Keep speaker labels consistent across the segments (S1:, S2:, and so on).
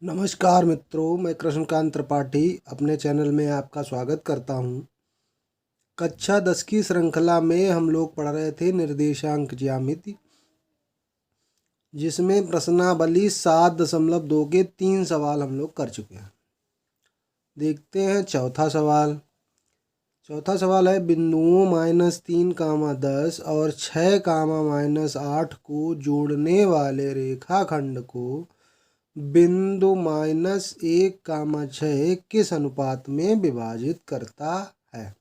S1: नमस्कार मित्रों, मैं कृष्णकांत त्रिपाठी अपने चैनल में आपका स्वागत करता हूं। कक्षा 10 की श्रृंखला में हम लोग पढ़ रहे थे निर्देशांक ज्यामिति, जिसमें प्रश्नावली 7.2 के 3 सवाल हम लोग कर चुके हैं। देखते हैं चौथा सवाल। चौथा सवाल है बिंदुओं -3, 10 और 6, -8 को जोड़ने वाले रेखाखंड को बिंदु -1, 6 किस अनुपात में विभाजित करता है।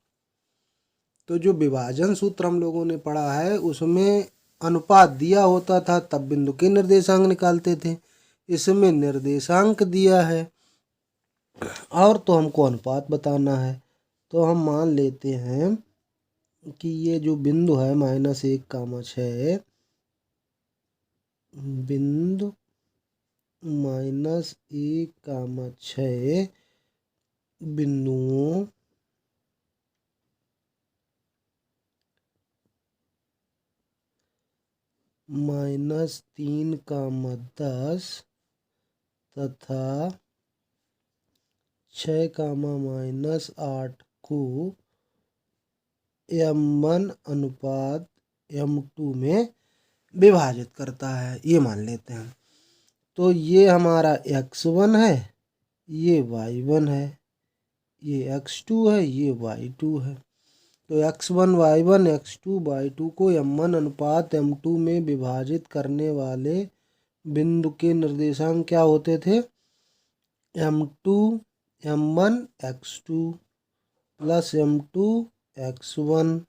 S1: तो जो विभाजन सूत्र हम लोगों ने पढ़ा है उसमें अनुपात दिया होता था, तब बिंदु के निर्देशांक निकालते थे। इसमें निर्देशांक दिया है और तो हमको अनुपात बताना है। तो हम मान लेते हैं कि ये जो बिंदु है -1, 6 बिंदु -1, 6 बिंदुओं -3, 10 तथा 6, -8 को m1 अनुपात m2 में विभाजित करता है, ये मान लेते हैं। तो ये हमारा x1 है, ये y1 है, ये x2 है, ये y2 है। तो x1 y1 x2 y2 को m1 अनुपात m2 में विभाजित करने वाले बिंदु के निर्देशांक क्या होते थे? m2 m1 x2 plus m2 x1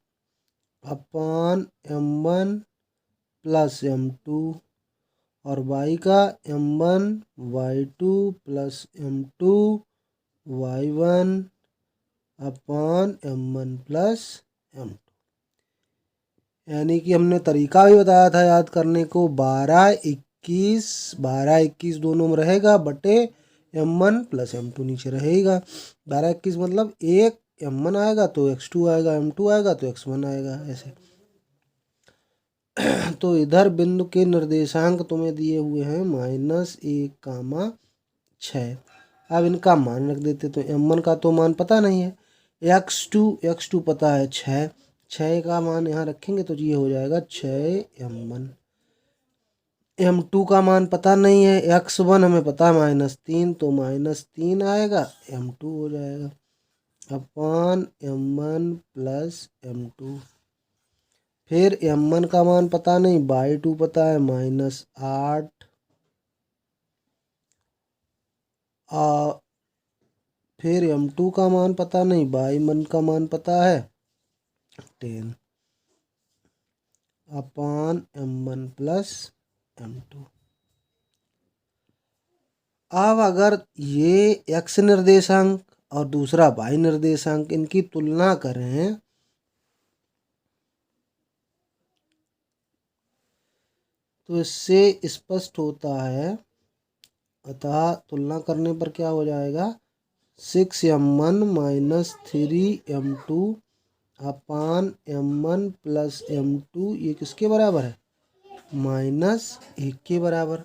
S1: अपान m1 प्लस m2 और y का m1 y2 plus m2 y1 अपान m1 प्लस m2। यानी कि हमने तरीका भी बताया था याद करने को। 12, 21 दोनों में रहेगा बटे m1 प्लस m2 नीचे रहेगा। 12, 21 मतलब एक m1 आएगा तो x2 आएगा, m2 आएगा तो x1 आएगा, ऐसे। तो इधर बिंदु के निर्देशांक तुम्हें दिए हुए हैं -1, 6। अब इनका मान रख देते। तो m1 का तो मान पता नहीं है, x2 पता है 6 का मान यहाँ रखेंगे तो ये हो जाएगा 6m1। m2 का मान पता नहीं है, x1 हमें पता है -3 तो -3 आएगा, m2 हो जाएगा अपान m1 प्लस m2। फिर m1 का मान पता नहीं, y2 पता है -8 फिर m2 का मान पता नहीं, y1 का मान पता है 10 अपान m1 प्लस m2। अब अगर ये x निर्देशांक और दूसरा y निर्देशांक, इनकी तुलना करें तो इससे स्पष्ट होता है। अतः तुलना करने पर क्या हो जाएगा? 6m1 -3m2 अपान m1 प्लस m2 ये किसके बराबर है? -1 के बराबर।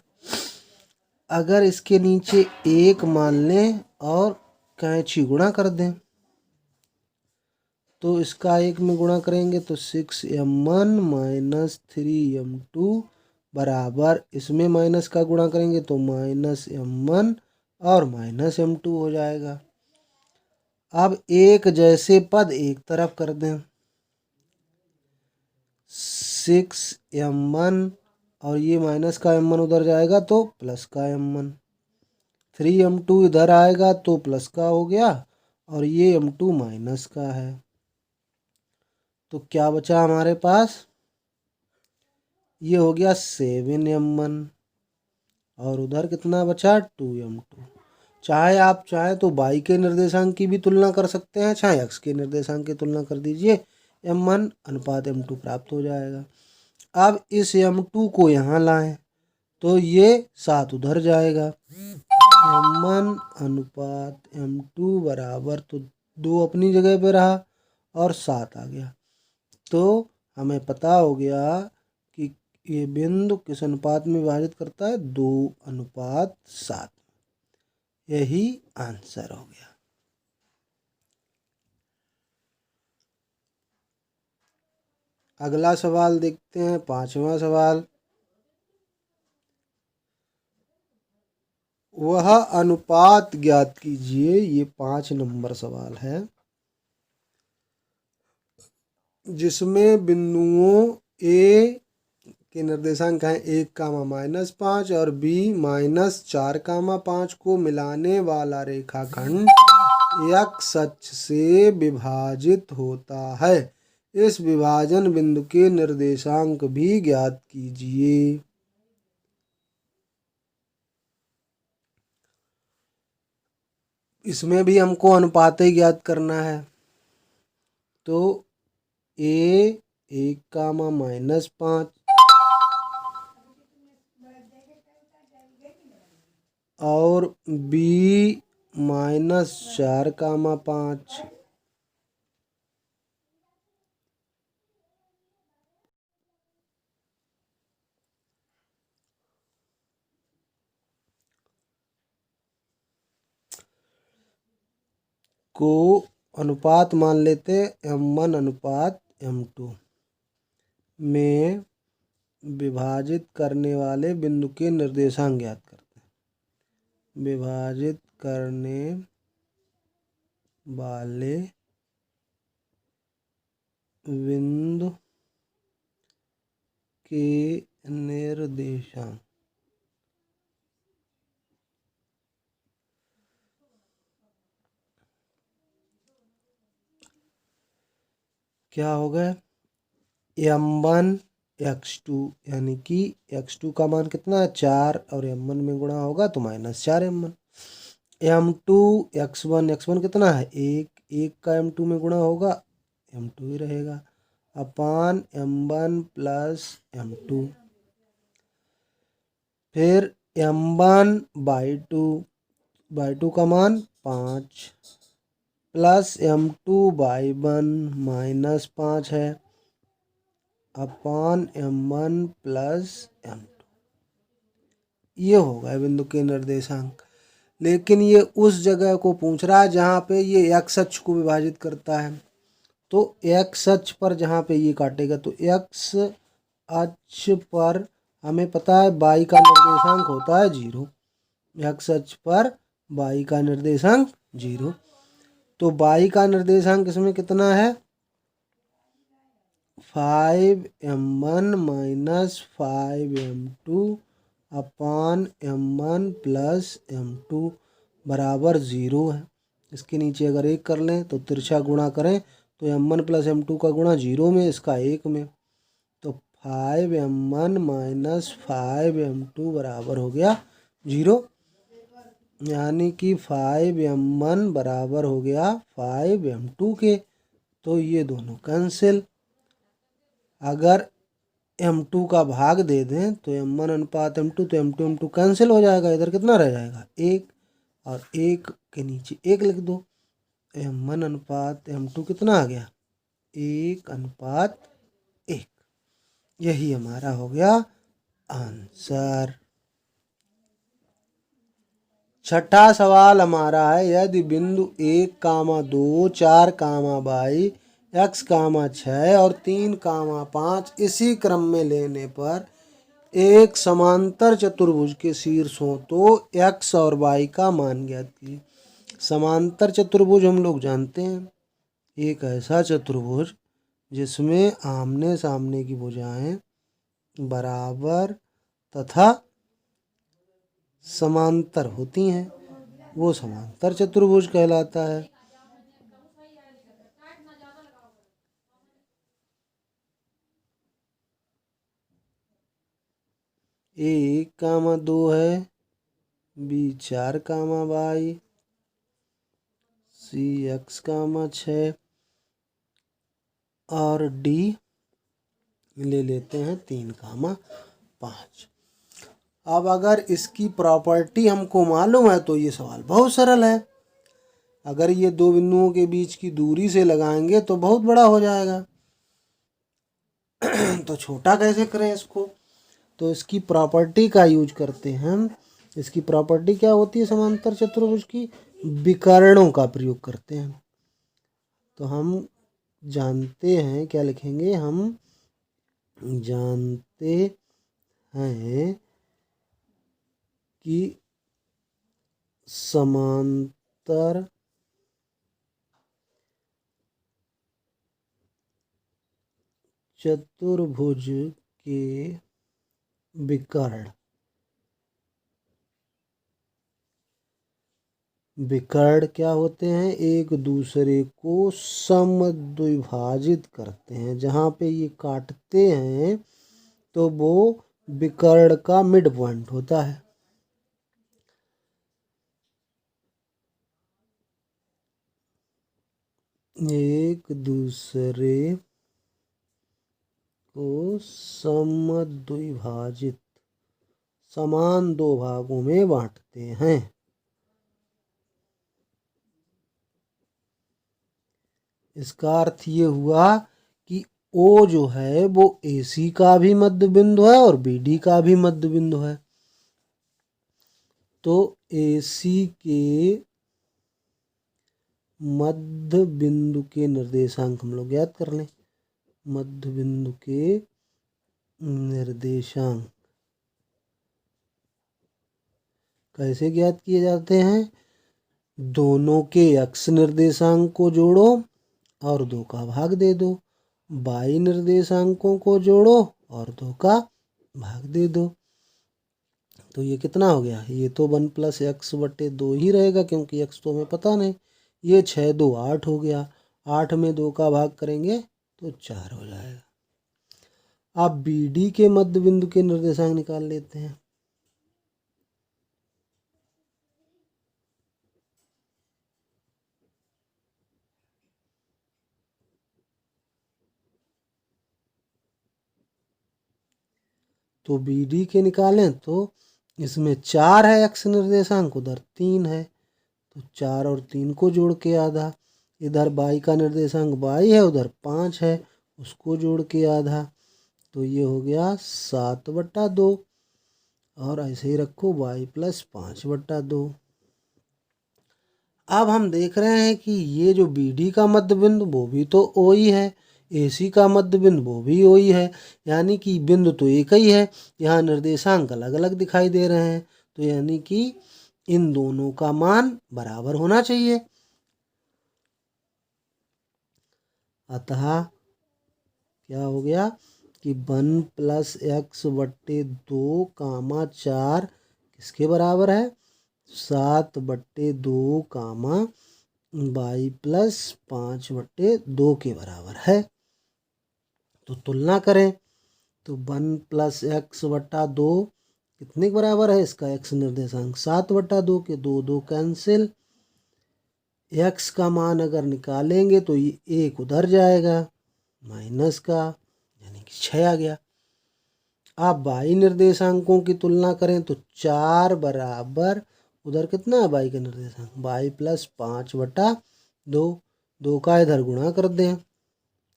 S1: अगर इसके नीचे 1 मान लें और कैंची गुणा कर दें तो इसका 1 में गुणा करेंगे तो 6m1 -3m2 बराबर, इसमें माइनस का गुणा करेंगे तो -m1 और -m2 हो जाएगा। अब एक जैसे पद एक तरफ कर दें। 6m1 और ये माइनस का m1 उधर जाएगा तो प्लस का m1। 3m2 इधर आएगा तो प्लस का हो गया और ये m2 माइनस का है। तो क्या बचा हमारे पास? ये हो गया 7m1 और उधर कितना बचा? 2m2। चाहे आप चाहे तो y के निर्देशांक की भी तुलना कर सकते हैं, चाहे x के निर्देशांक की तुलना कर दीजिए, m1 अनुपात m2 प्राप्त हो जाएगा। अब इस m2 को यहाँ लाएं तो ये 7 उधर जाएगा। m1 अनुपात m2 बराबर, तो 2 अपनी जगह पे रहा और 7 आ गया। तो हमें पता हो गया कि ये बिंदु किस अनुपात में विभाजित करता है? 2:7। यही आंसर हो गया। अगला सवाल देखते हैं, 5वां सवाल। वह अनुपात ज्ञात कीजिए, ये 5 नंबर सवाल है, जिसमें बिंदुओं ए के निर्देशांक हैं 1, -5 और B -4, को मिलाने वाला रेखाखंड x अक्ष से विभाजित होता है। इस विभाजन बिंदु के निर्देशांक भी ज्ञात कीजिए। इसमें भी हमको अनुपात ही ज्ञात करना है। तो A 1, -5 और B -4, को अनुपात मान लेते M1 अनुपात M2 में विभाजित करने वाले बिंदु के निर्देशांक ज्ञात करते हैं। विभाजित करने वाले बिंदु के निर्देशांक क्या हो गए? M1 x2, यानी कि x2 का मान कितना है 4 और M1 में गुणा होगा तो -4 M1। M2 x1 कितना है 1 का M2 में गुणा होगा M2 ही रहेगा, अपान M1 प्लस M2। फिर M1/2 का मान 5 प्लस M2/1 -5 है, अपान M1 प्लस M2। ये होगा बिंदु के निर्देशांक। लेकिन ये उस जगह को पूछ रहा है जहाँ पे ये x अक्ष को विभाजित करता है। तो x अक्ष पर जहाँ पे ये काटेगा तो x अक्ष पर हमें पता है y का निर्देशांक होता है 0। x अक्ष पर y का निर्देशांक 0। तो y का निर्देशांक इसमें कितना है 5M1 -5M2 अपान M1 प्लस M2 बराबर 0 है। इसके नीचे अगर 1 कर लें तो तिरछा गुणा करें तो M1 प्लस M2 का गुणा 0 में, इसका 1 में, तो 5M1 -5M2 बराबर हो गया 0। यानी कि 5M1 बराबर हो गया 5M2 के। तो ये दोनों कैंसिल। अगर M2 का भाग दे दें तो M1 अनुपात M2, तो M2 कैंसिल हो जाएगा। इधर कितना रह जाएगा 1, और 1 के नीचे 1 लिख दो। M1 अनुपात M2 कितना आ गया 1:1। यही हमारा हो गया आंसर। छठा सवाल हमारा है, यदि बिंदु 1, 2, 4, y, x, 6 और 3, 5 इसी क्रम में लेने पर एक समांतर चतुर्भुज के शीर्ष हो तो x और y का मान ज्ञात कीजिए। समांतर चतुर्भुज हम लोग जानते हैं, एक ऐसा चतुर्भुज जिसमें आमने सामने की भुजाएं बराबर तथा समांतर होती हैं, वो समांतर चतुर्भुज कहलाता है। A 1, 2 है, B 4, y, C x, 6 और D ले लेते हैं 3, 5। अब अगर इसकी प्रॉपर्टी हमको मालूम है तो ये सवाल बहुत सरल है। अगर ये दो बिंदुओं के बीच की दूरी से लगाएंगे तो बहुत बड़ा हो जाएगा। तो छोटा कैसे करें इसको? तो इसकी प्रॉपर्टी का यूज करते हैं इसकी प्रॉपर्टी क्या होती है समांतर चतुर्भुज की? विकर्णों का प्रयोग करते हैं। तो हम जानते हैं, क्या लिखेंगे? हम जानते हैं कि समांतर चतुर्भुज के विकर्ण क्या होते हैं? एक दूसरे को समद्विभाजित करते हैं। जहाँ पे ये काटते हैं तो वो विकर्ण का मिड पॉइंट होता है। एक दूसरे को समद्विभाजित, समान दो भागों में बांटते हैं। इसका अर्थ ये हुआ कि ओ जो है वो AC का भी मध्य बिंदु है और BD का भी मध्य बिंदु है। तो AC के मध्य बिंदु के निर्देशांक हम लोग ज्ञात कर लें। मध्य बिंदु के निर्देशांक कैसे ज्ञात किए जाते हैं? दोनों के x निर्देशांक को जोड़ो और 2 का भाग दे दो, y निर्देशांकों को जोड़ो और 2 का भाग दे दो। तो ये कितना हो गया? ये तो 1 + x/2 ही रहेगा, क्योंकि x तो हमें पता नहीं। ये 6 2 8 हो गया, 8 में 2 का भाग करेंगे तो 4 हो जाएगा। अब BD के मध्य बिंदु के निर्देशांक निकाल लेते हैं। तो BD के निकालें तो इसमें 4 है x निर्देशांक, उधर 3 है, तो 4 और 3 को जोड़ के आधा। इधर y का निर्देशांक y है, उधर 5 है, उसको जोड़ के आधा। तो ये हो गया 7/2, और ऐसे ही रखो y + 5/2। अब हम देख रहे हैं कि ये जो BD का मध्य बिंदु वो भी तो O ही है, AC का मध्य बिंदु वो भी O ही है, यानी कि बिंदु तो एक ही है। यहाँ निर्देशांक अलग अलग दिखाई दे रहे हैं, तो यानी कि इन दोनों का मान बराबर होना चाहिए। अतः क्या हो गया कि 1 + x/2, 4 किसके बराबर है? 7/2, y + 5/2 के बराबर है। तो तुलना करें तो 1 + x/2 कितने के बराबर है? इसका x निर्देशांक 7/2 के 2 2 कैंसिल। x का मान अगर निकालेंगे तो ये 1 उधर जाएगा, माइनस का, यानी कि 6 आ गया। आप y निर्देशांकों की तुलना करें तो 4 बराबर, उधर कितना है y का निर्देशांक? y + 5/2, 2 का इधर गुणा कर दें,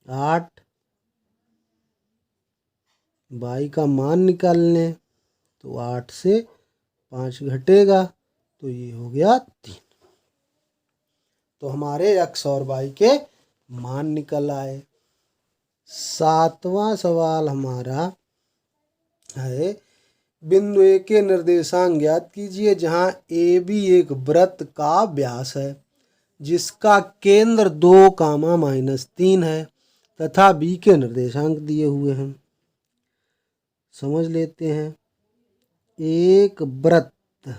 S1: 8। y का मान निकाल लें तो 8 से 5 घटेगा, तो ये हो गया 3। तो हमारे x और y के मान निकल आए। 7वां सवाल हमारा है, बिंदु A के निर्देशांक ज्ञात कीजिए जहां AB एक वृत्त का व्यास है जिसका केंद्र 2, -3 है तथा B के निर्देशांक दिए हुए हैं। समझ लेते हैं। एक वृत्त,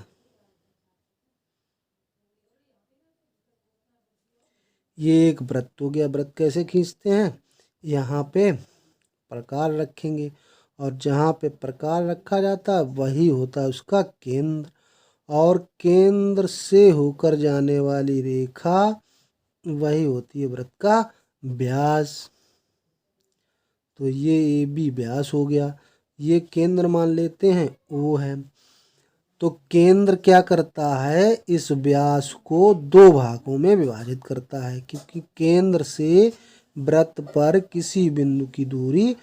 S1: ये एक वृत्त हो गया। वृत्त कैसे खींचते हैं? यहाँ पे प्रकार रखेंगे और जहाँ पे प्रकार रखा जाता है वही होता है उसका केंद्र, और केंद्र से होकर जाने वाली रेखा वही होती है वृत्त का व्यास। तो ये AB व्यास हो गया, ये केंद्र मान लेते हैं O है। तो केंद्र क्या करता है? इस व्यास को 2 भागों में विभाजित करता है, क्योंकि केंद्र से वृत्त पर किसी बिंदु की दूरी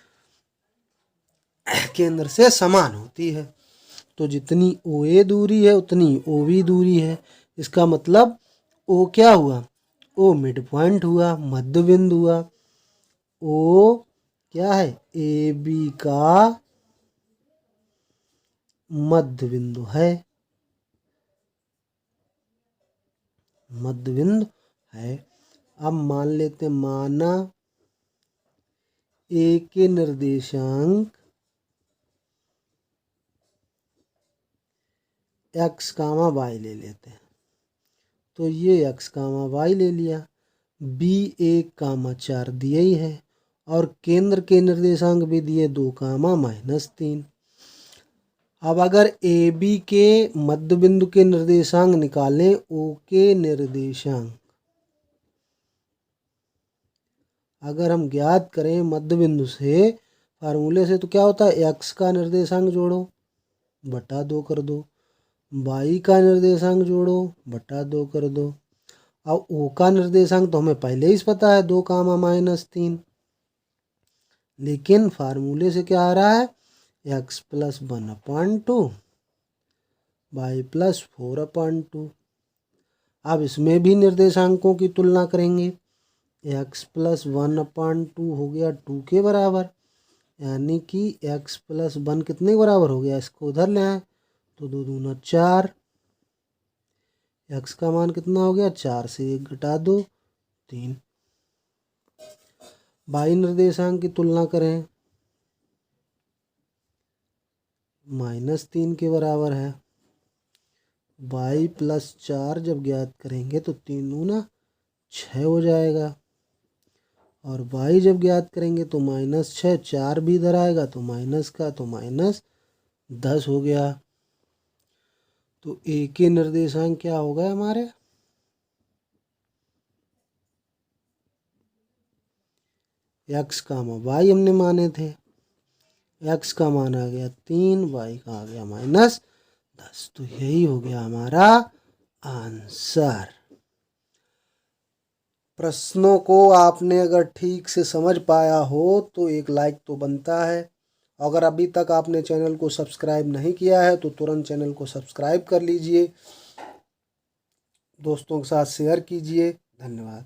S1: केंद्र से समान होती है। तो जितनी ओ ए दूरी है उतनी ओ बी दूरी है। इसका मतलब ओ क्या हुआ, ओ मिड पॉइंट हुआ, मध्य बिंदु हुआ। ओ क्या है, ए बी का मध्य बिंदु है, मध्य बिंदु है। अब मान लेते, माना ए के निर्देशांक एक्स कामा वाई ले लेते हैं, तो ये एक्स कामा वाई ले लिया। बी 1,4 दिए ही है और केंद्र के निर्देशांक भी दिए 2,-3। अब अगर ए बी के मध्य बिंदु के निर्देशांक निकालें, ओ के निर्देशांक अगर हम ज्ञात करें मध्य बिंदु से फार्मूले से, तो क्या होता है, एक्स का निर्देशांक जोड़ो बटा 2 कर दो, वाई का निर्देशांक जोड़ो बटा 2 कर दो। अब ओ का निर्देशांक तो हमें पहले ही पता है 2,-3, लेकिन फार्मूले से क्या आ रहा है, एक्स प्लस 1/2 वाई प्लस 4/2। अब इसमें भी निर्देशांकों की तुलना करेंगे, एक्स प्लस 1/2 हो गया 2 के बराबर, यानी कि एक्स प्लस 1 कितने के बराबर हो गया, इसको उधर ले आए तो 2 दूना 4, एक्स का मान कितना हो गया, 4 से 1 घटा दो 3। वाई निर्देशांक की तुलना करें, -3 के बराबर है। वाई प्लस 4 जब ज्ञात करेंगे तो 3 दूना 6 हो जाएगा, और वाई जब ज्ञात करेंगे तो -6, 4 भी इधर आएगा तो माइनस का, तो -10 हो गया। तो ए के निर्देशांक क्या हो गए हमारे, एक्स कामा वाई हमने माने थे, एक्स का मान आ गया 3, वाई का आ गया -10। तो यही हो गया हमारा आंसर। प्रश्नों को आपने अगर ठीक से समझ पाया हो तो एक लाइक तो बनता है। अगर अभी तक आपने चैनल को सब्सक्राइब नहीं किया है तो तुरंत चैनल को सब्सक्राइब कर लीजिए, दोस्तों के साथ शेयर कीजिए। धन्यवाद।